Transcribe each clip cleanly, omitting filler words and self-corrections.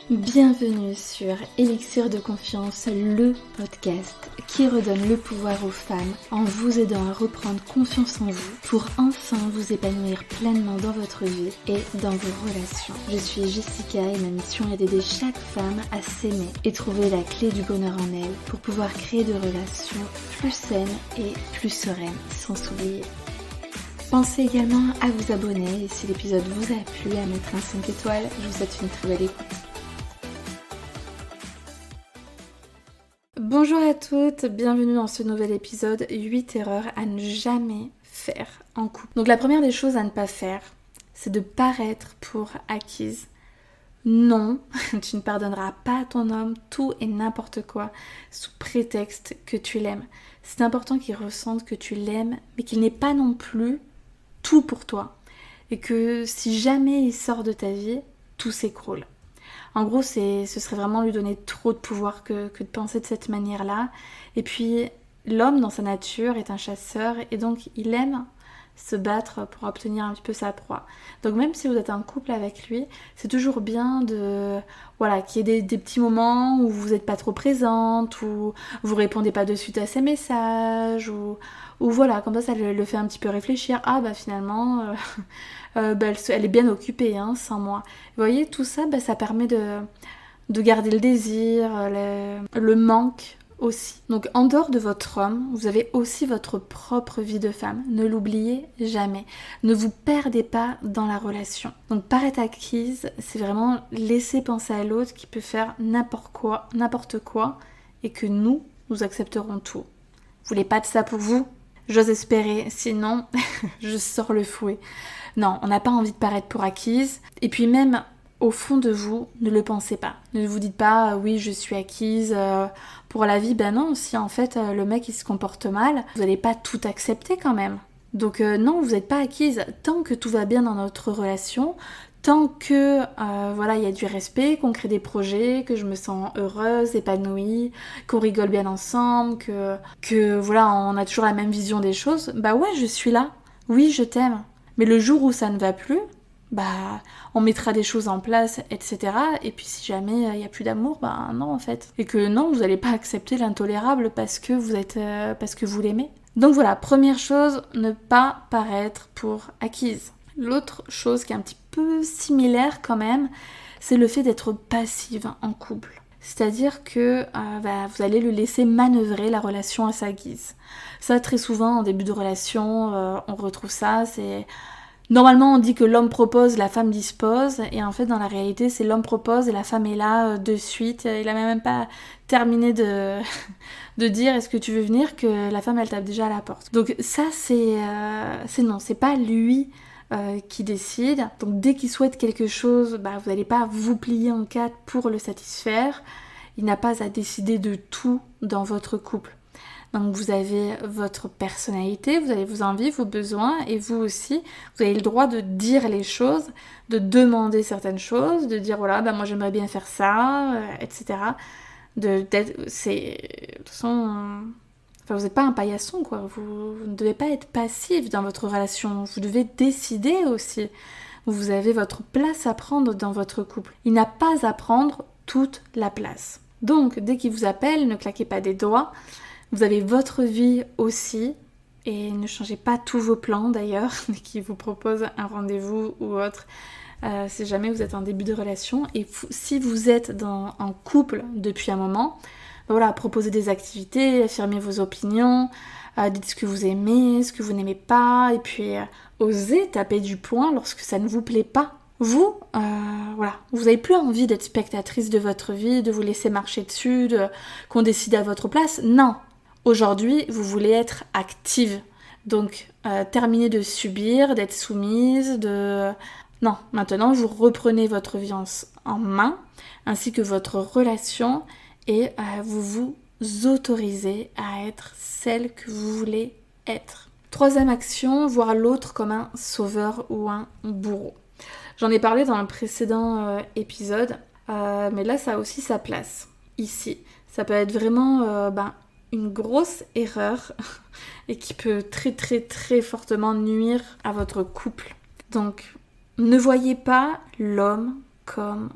Bienvenue sur Élixir de confiance, le podcast qui redonne le pouvoir aux femmes en vous aidant à reprendre confiance en vous pour enfin vous épanouir pleinement dans votre vie et dans vos relations. Je suis Jessica et ma mission est d'aider chaque femme à s'aimer et trouver la clé du bonheur en elle pour pouvoir créer des relations plus saines et plus sereines sans s'oublier. Pensez également à vous abonner et si l'épisode vous a plu, à mettre un 5 étoiles. Je vous souhaite une très belle écoute. Bonjour à toutes, bienvenue dans ce nouvel épisode 8 erreurs à ne jamais faire en couple. Donc la première des choses à ne pas faire, c'est de paraître pour acquise. Non, tu ne pardonneras pas à ton homme tout et n'importe quoi sous prétexte que tu l'aimes. C'est important qu'il ressente que tu l'aimes, mais qu'il n'est pas non plus tout pour toi. Et que si jamais il sort de ta vie, tout s'écroule. En gros, ce serait vraiment lui donner trop de pouvoir que de penser de cette manière-là. Et puis, l'homme, dans sa nature, est un chasseur et donc il aime se battre pour obtenir un petit peu sa proie. Donc même si vous êtes en couple avec lui, c'est toujours bien qu'il y ait des petits moments où vous n'êtes pas trop présente, où vous répondez pas de suite à ses messages, ou voilà, comme ça le fait un petit peu réfléchir. Ah bah finalement, elle est bien occupée sans moi. Vous voyez, tout ça, ça permet de garder le désir, le manque aussi. Donc en dehors de votre homme, vous avez aussi votre propre vie de femme. Ne l'oubliez jamais. Ne vous perdez pas dans la relation. Donc paraître acquise, c'est vraiment laisser penser à l'autre qui peut faire n'importe quoi et que nous accepterons tout. Vous voulez pas de ça pour vous ? J'ose espérer, sinon je sors le fouet. Non, on n'a pas envie de paraître pour acquise. Et puis même au fond de vous, ne le pensez pas. Ne vous dites pas oui, je suis acquise pour la vie. Ben non, si en fait le mec il se comporte mal, vous n'allez pas tout accepter quand même. Donc non, vous n'êtes pas acquise. Tant que tout va bien dans notre relation, tant que il y a du respect, qu'on crée des projets, que je me sens heureuse, épanouie, qu'on rigole bien ensemble, que on a toujours la même vision des choses, bah ouais, je suis là. Oui, je t'aime. Mais le jour où ça ne va plus, on mettra des choses en place, etc. Et puis si jamais il n'y a plus d'amour, non en fait. Et que non, vous n'allez pas accepter l'intolérable parce que vous l'aimez. Donc voilà, première chose, ne pas paraître pour acquise. L'autre chose qui est un petit peu similaire quand même, c'est le fait d'être passive en couple. C'est-à-dire que vous allez le laisser manœuvrer la relation à sa guise. Ça, très souvent, en début de relation, on retrouve ça, c'est... Normalement, on dit que l'homme propose, la femme dispose, et en fait, dans la réalité, c'est l'homme propose et la femme est là de suite. Il a même pas terminé de dire est-ce que tu veux venir, que la femme, elle tape déjà à la porte. Donc ça, c'est non, c'est pas lui qui décide. Donc dès qu'il souhaite quelque chose, vous n'allez pas vous plier en quatre pour le satisfaire. Il n'a pas à décider de tout dans votre couple. Donc vous avez votre personnalité, vous avez vos envies, vos besoins, et vous aussi, vous avez le droit de dire les choses, de demander certaines choses, de dire voilà, moi j'aimerais bien faire ça, etc. De toute façon, vous n'êtes pas un paillasson, quoi. Vous ne devez pas être passif dans votre relation, vous devez décider aussi. Vous avez votre place à prendre dans votre couple. Il n'a pas à prendre toute la place. Donc, dès qu'il vous appelle, ne claquez pas des doigts. Vous avez votre vie aussi, et ne changez pas tous vos plans d'ailleurs, dès qu'il vous propose un rendez-vous ou autre, si jamais vous êtes en début de relation. Et si vous êtes en couple depuis un moment, proposez des activités, affirmez vos opinions, dites ce que vous aimez, ce que vous n'aimez pas, et puis osez taper du poing lorsque ça ne vous plaît pas. Vous n'avez plus envie d'être spectatrice de votre vie, de vous laisser marcher dessus, qu'on décide à votre place. Non. Aujourd'hui, vous voulez être active. Donc, terminez de subir, d'être soumise, Non, maintenant, vous reprenez votre vie en main, ainsi que votre relation, et vous vous autorisez à être celle que vous voulez être. Troisième action, voir l'autre comme un sauveur ou un bourreau. J'en ai parlé dans le précédent épisode, mais là, ça a aussi sa place. Ici, ça peut être vraiment une grosse erreur et qui peut très très très fortement nuire à votre couple. Donc, ne voyez pas l'homme comme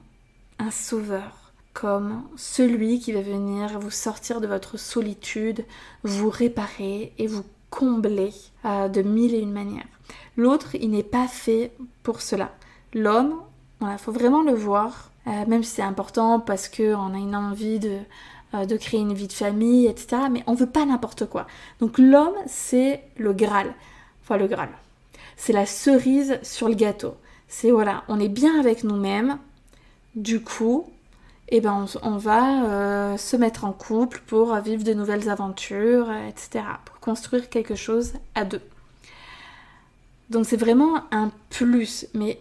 un sauveur, comme celui qui va venir vous sortir de votre solitude, vous réparer et vous combler de mille et une manières. L'autre, il n'est pas fait pour cela. L'homme, voilà, faut vraiment le voir, même si c'est important parce qu'on a une envie de créer une vie de famille, etc. Mais on veut pas n'importe quoi. Donc l'homme, c'est le Graal. Enfin, le Graal. C'est la cerise sur le gâteau. C'est voilà, on est bien avec nous-mêmes. Du coup, on va se mettre en couple pour vivre de nouvelles aventures, etc. Pour construire quelque chose à deux. Donc c'est vraiment un plus. Mais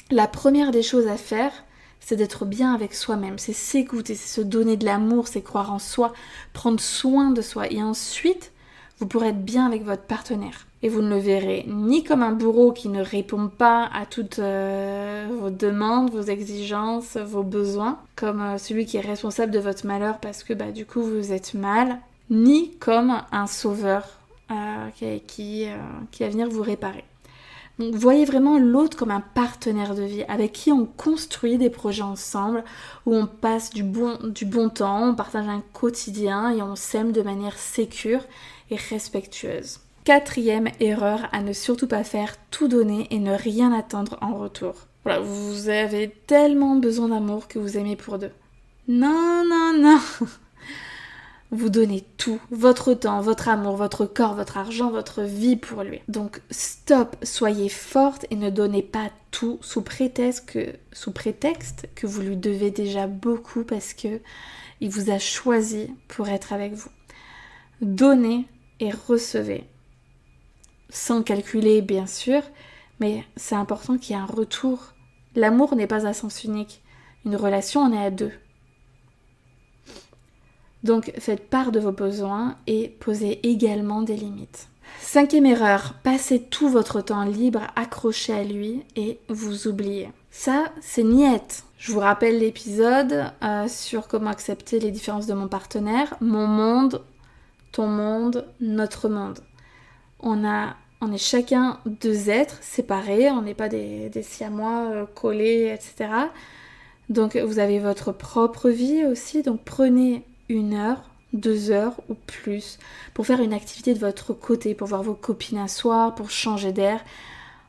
la première des choses à faire, c'est d'être bien avec soi-même, c'est s'écouter, c'est se donner de l'amour, c'est croire en soi, prendre soin de soi. Et ensuite, vous pourrez être bien avec votre partenaire. Et vous ne le verrez ni comme un bourreau qui ne répond pas à toutes vos demandes, vos exigences, vos besoins, comme celui qui est responsable de votre malheur parce que du coup vous êtes mal, ni comme un sauveur qui va venir vous réparer. Donc voyez vraiment l'autre comme un partenaire de vie avec qui on construit des projets ensemble, où on passe du bon temps, on partage un quotidien et on s'aime de manière sécure et respectueuse. 4e erreur à ne surtout pas faire, tout donner et ne rien attendre en retour. Voilà, vous avez tellement besoin d'amour que vous aimez pour deux. Non, non, non. Vous donnez tout, votre temps, votre amour, votre corps, votre argent, votre vie pour lui. Donc stop, soyez forte et ne donnez pas tout sous prétexte que vous lui devez déjà beaucoup parce que il vous a choisi pour être avec vous. Donnez et recevez. Sans calculer bien sûr, mais c'est important qu'il y ait un retour. L'amour n'est pas à sens unique. Une relation, on est à deux. Donc faites part de vos besoins et posez également des limites. 5e erreur, passez tout votre temps libre accroché à lui et vous oubliez. Ça, c'est niette. Je vous rappelle l'épisode sur comment accepter les différences de mon partenaire. Mon monde, ton monde, notre monde. On est chacun deux êtres séparés, on n'est pas des siamois collés, etc. Donc vous avez votre propre vie aussi, donc prenez 1 heure, 2 heures ou plus pour faire une activité de votre côté, pour voir vos copines un soir, pour changer d'air.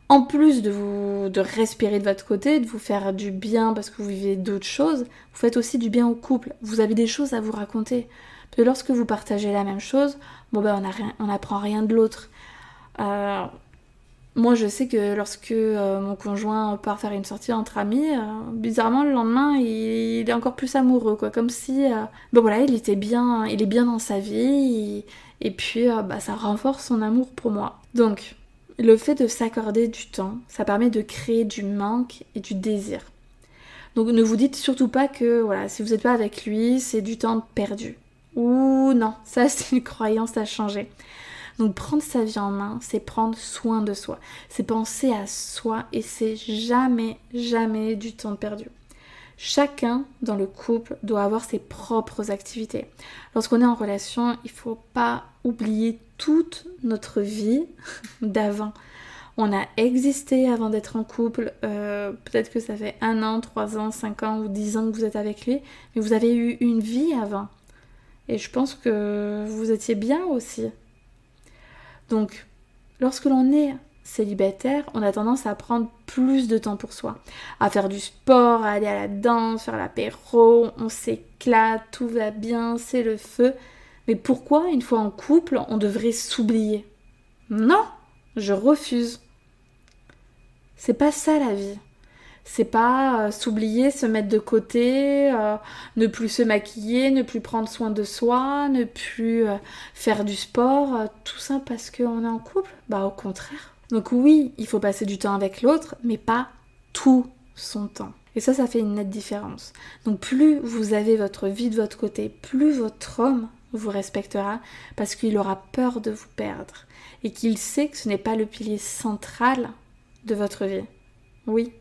En plus de respirer de votre côté, de vous faire du bien parce que vous vivez d'autres choses, vous faites aussi du bien au couple. Vous avez des choses à vous raconter. Parce que lorsque vous partagez la même chose, on n'apprend rien de l'autre. Moi, je sais que lorsque mon conjoint part faire une sortie entre amis, bizarrement, le lendemain, il est encore plus amoureux, quoi. Comme si, il est bien dans sa vie, et puis ça renforce son amour pour moi. Donc, le fait de s'accorder du temps, ça permet de créer du manque et du désir. Donc, ne vous dites surtout pas que, si vous n'êtes pas avec lui, c'est du temps perdu. Ouh, non, ça, c'est une croyance à changer. Donc prendre sa vie en main, c'est prendre soin de soi, c'est penser à soi et c'est jamais, jamais du temps perdu. Chacun dans le couple doit avoir ses propres activités. Lorsqu'on est en relation, il ne faut pas oublier toute notre vie d'avant. On a existé avant d'être en couple, peut-être que ça fait 1 an, 3 ans, 5 ans ou 10 ans que vous êtes avec lui, mais vous avez eu une vie avant. Et je pense que vous étiez bien aussi. Donc, lorsque l'on est célibataire, on a tendance à prendre plus de temps pour soi, à faire du sport, à aller à la danse, faire l'apéro, on s'éclate, tout va bien, c'est le feu. Mais pourquoi, une fois en couple, on devrait s'oublier ? Non, je refuse. C'est pas ça la vie. C'est pas s'oublier, se mettre de côté, ne plus se maquiller, ne plus prendre soin de soi, ne plus faire du sport, tout ça parce qu'on est en couple. Au contraire. Donc oui, il faut passer du temps avec l'autre, mais pas tout son temps. Et ça fait une nette différence. Donc plus vous avez votre vie de votre côté, plus votre homme vous respectera parce qu'il aura peur de vous perdre et qu'il sait que ce n'est pas le pilier central de votre vie. Oui,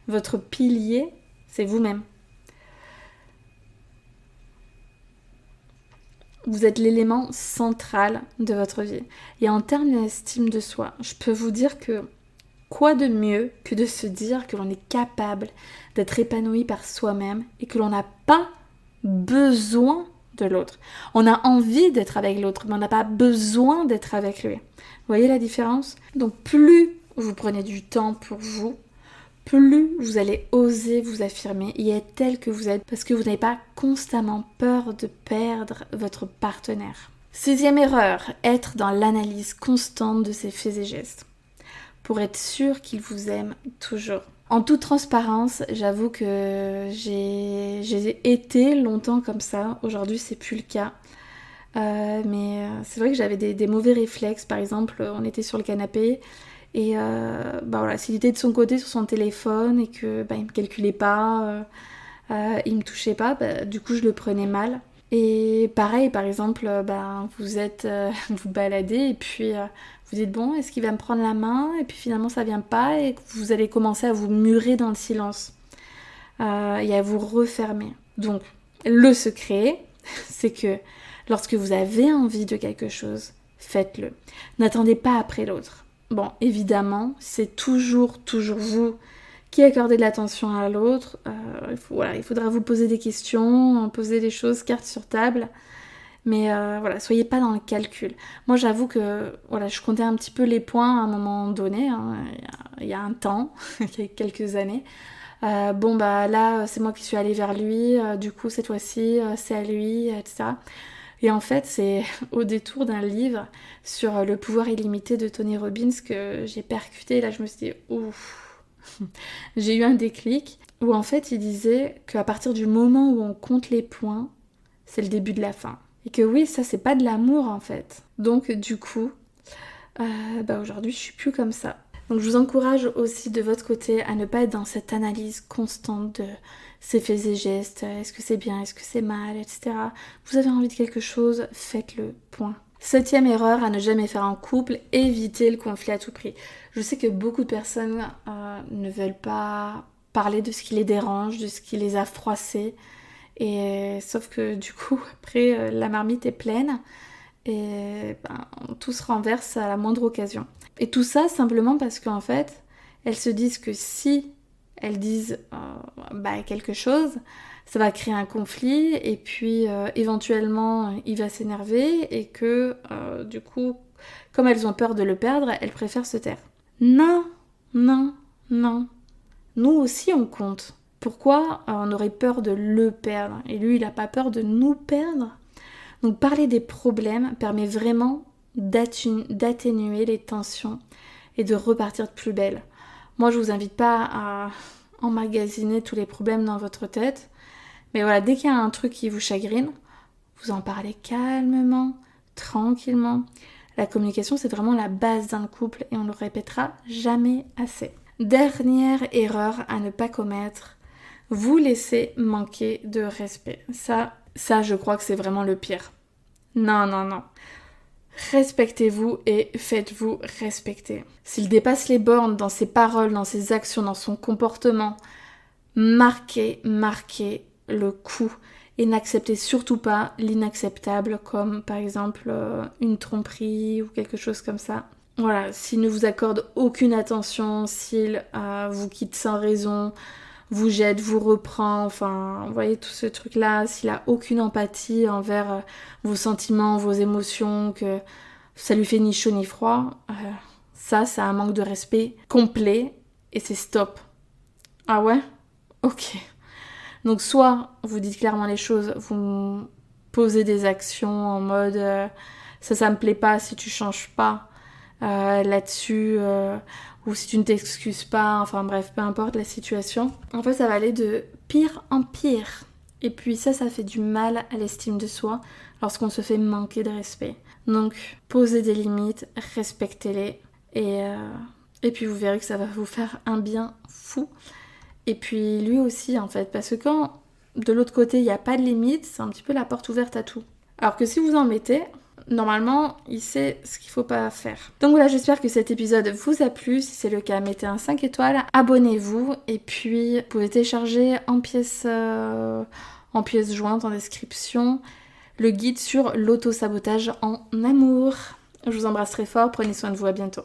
votre pilier, c'est vous-même. Vous êtes l'élément central de votre vie. Et en termes d'estime de soi, je peux vous dire que quoi de mieux que de se dire que l'on est capable d'être épanoui par soi-même et que l'on n'a pas besoin de l'autre. On a envie d'être avec l'autre, mais on n'a pas besoin d'être avec lui. Vous voyez la différence? Donc plus vous prenez du temps pour vous, plus vous allez oser vous affirmer et être tel que vous êtes parce que vous n'avez pas constamment peur de perdre votre partenaire. 6e erreur, être dans l'analyse constante de ses faits et gestes pour être sûr qu'il vous aime toujours. En toute transparence, j'avoue que j'ai été longtemps comme ça. Aujourd'hui, c'est plus le cas. Mais c'est vrai que j'avais des mauvais réflexes. Par exemple, on était sur le canapé et voilà, s'il était de son côté sur son téléphone et que il me calculait pas, il me touchait pas, du coup je le prenais mal. Et pareil, par exemple, vous êtes, vous baladez et puis vous dites bon, est-ce qu'il va me prendre la main? Et puis finalement ça vient pas et vous allez commencer à vous murer dans le silence et à vous refermer. Donc le secret, c'est que lorsque vous avez envie de quelque chose, faites-le. N'attendez pas après l'autre. Bon, évidemment, c'est toujours vous qui accordez de l'attention à l'autre. Il faudra vous poser des questions, poser des choses, carte sur table. Mais soyez pas dans le calcul. Moi, j'avoue que je comptais un petit peu les points à un moment donné, il y a un temps, il y a quelques années. Là, c'est moi qui suis allée vers lui, du coup, cette fois-ci, c'est à lui, etc. Et en fait, c'est au détour d'un livre sur le pouvoir illimité de Tony Robbins que j'ai percuté. Là, je me suis dit, ouf, j'ai eu un déclic où en fait, il disait qu'à partir du moment où on compte les points, c'est le début de la fin. Et que oui, ça, c'est pas de l'amour en fait. Donc, du coup, aujourd'hui, je suis plus comme ça. Donc, je vous encourage aussi de votre côté à ne pas être dans cette analyse constante de ses faits et gestes, est-ce que c'est bien, est-ce que c'est mal, etc. Vous avez envie de quelque chose, faites-le, point. 7e erreur à ne jamais faire en couple, éviter le conflit à tout prix. Je sais que beaucoup de personnes ne veulent pas parler de ce qui les dérange, de ce qui les a froissés, et sauf que du coup, après, la marmite est pleine, et tout se renverse à la moindre occasion. Et tout ça simplement parce qu'en fait, elles se disent que si elles disent quelque chose, ça va créer un conflit et puis éventuellement il va s'énerver et que du coup, comme elles ont peur de le perdre, elles préfèrent se taire. Non. Nous aussi on compte. Pourquoi on aurait peur de le perdre? Et lui, il n'a pas peur de nous perdre. Donc parler des problèmes permet vraiment d'atténuer les tensions et de repartir de plus belle. Moi, je vous invite pas à emmagasiner tous les problèmes dans votre tête. Mais voilà, dès qu'il y a un truc qui vous chagrine, vous en parlez calmement, tranquillement. La communication, c'est vraiment la base d'un couple et on le répétera jamais assez. Dernière erreur à ne pas commettre, vous laissez manquer de respect. Ça, je crois que c'est vraiment le pire. Non. Respectez-vous et faites-vous respecter. S'il dépasse les bornes dans ses paroles, dans ses actions, dans son comportement, marquez le coup et n'acceptez surtout pas l'inacceptable comme par exemple une tromperie ou quelque chose comme ça. Voilà, s'il ne vous accorde aucune attention, s'il vous quitte sans raison, vous jette, vous reprend, enfin, vous voyez tout ce truc-là, s'il a aucune empathie envers vos sentiments, vos émotions, que ça lui fait ni chaud ni froid, ça, c'est un manque de respect complet et c'est stop. Ah ouais? Ok. Donc soit vous dites clairement les choses, vous posez des actions en mode ça me plaît pas si tu changes pas là-dessus ou si tu ne t'excuses pas, enfin bref, peu importe la situation. En fait, ça va aller de pire en pire. Et puis ça fait du mal à l'estime de soi lorsqu'on se fait manquer de respect. Donc, posez des limites, respectez-les et puis vous verrez que ça va vous faire un bien fou. Et puis lui aussi en fait, parce que quand de l'autre côté il n'y a pas de limite, c'est un petit peu la porte ouverte à tout. Alors que si vous en mettez, normalement il sait ce qu'il faut pas faire. Donc voilà, j'espère que cet épisode vous a plu. Si c'est le cas, mettez un 5 étoiles, abonnez-vous et puis vous pouvez télécharger en pièce jointe en description le guide sur l'auto-sabotage en amour. Je vous embrasse très fort, prenez soin de vous, à bientôt.